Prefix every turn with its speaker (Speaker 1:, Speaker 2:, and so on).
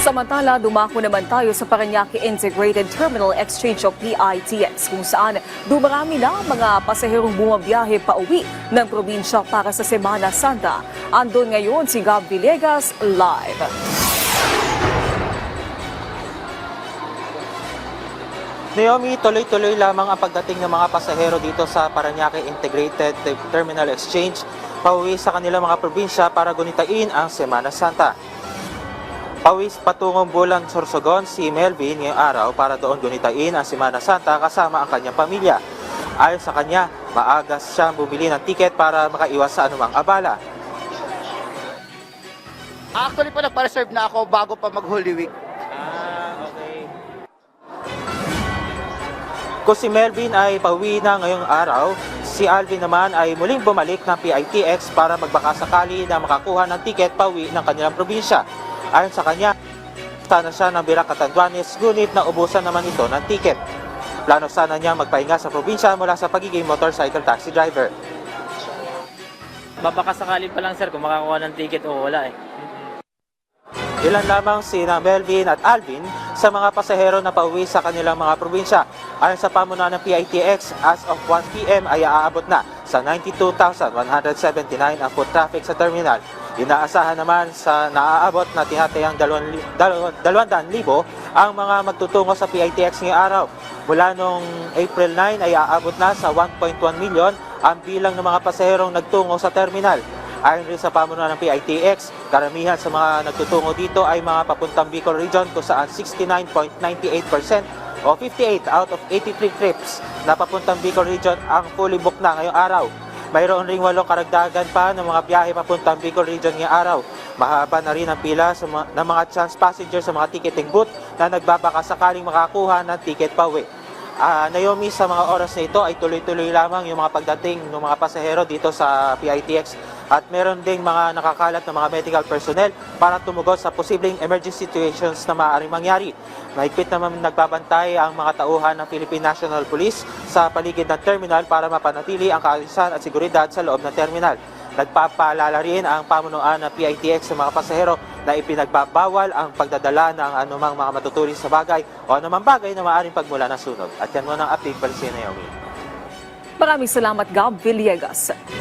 Speaker 1: Samantala, dumako naman tayo sa Parañaque Integrated Terminal Exchange o PITX kung saan dumarami na mga pasaherong bumabiyahe pauwi ng probinsya para sa Semana Santa. Andun ngayon si Gab Villegas live.
Speaker 2: Naomi, tuloy-tuloy lamang ang pagdating ng mga pasahero dito sa Parañaque Integrated Terminal Exchange pauwi sa kanilang mga probinsya para gunitain ang Semana Santa. Pauwi patungong Bulan Sorsogon si Melvin ngayong araw para doon gunitain ang Semana Santa kasama ang kanyang pamilya. Ayon sa kanya, maaga siyang bumili ng tiket para makaiwas sa anumang abala.
Speaker 3: Actually po, nagpa-reserve na ako bago pa mag-Holy Week.
Speaker 2: Okay. Kung si Melvin ay pauwi na ngayong araw, si Alvin naman ay muling bumalik ng PITX para magbakasakali na makakuha ng tiket pauwi ng kanilang probinsya. Ayon sa kanya, sana siya ng Birac Catanduanes, ngunit naubusan naman ito ng tiket. Plano sana niya magpahinga sa probinsya mula sa pagiging motorcycle taxi driver.
Speaker 4: Babakasakali pa lang sir kung makakuha ng ticket o wala eh.
Speaker 2: Ilan lamang sina Melvin at Alvin sa mga pasahero na pauwi sa kanilang mga probinsya. Ayon sa pamunuan ng PITX, as of 1 p.m. ay aabot na sa 92,179 ang foot traffic sa terminal. Inaasahan naman sa naaabot na tinatayang 200,000 ang mga magtutungo sa PITX ngayong araw. Mula noong April 9 ay aabot na sa 1.1 million ang bilang ng mga pasaherong nagtungo sa terminal. Ayon rin sa pamunuan ng PITX, karamihan sa mga nagtutungo dito ay mga papuntang Bicol Region kung saan 69.98% o 58 out of 83 trips na papuntang Bicol Region ang fully booked na ngayong araw. Mayroon ring 8 karagdagan pa ng mga biyahe papuntang Bicol Region ngayong araw. Mahaba na rin ang pila ng mga chance passengers sa mga ticketing booth na nagbabaka sakaling makakuha ng ticket pauwi. Naomi, sa mga oras na ito ay tuloy-tuloy lamang yung mga pagdating ng mga pasahero dito sa PITX at meron ding mga nakakalat na mga medical personnel para tumugos sa posibleng emergency situations na maaaring mangyari. Mahigpit naman nagbabantay ang mga tauhan ng Philippine National Police sa paligid ng terminal para mapanatili ang kaalisan at seguridad sa loob ng terminal. Nagpapaalala rin ang pamunuan ng PITX sa mga pasahero na ipinagbabawal ang pagdadala ng anumang mga matutulis sa bagay o anumang bagay na maaaring pagmula ng sunog. At yan muna ang update, Naomi.
Speaker 1: Maraming salamat, Gab Villegas.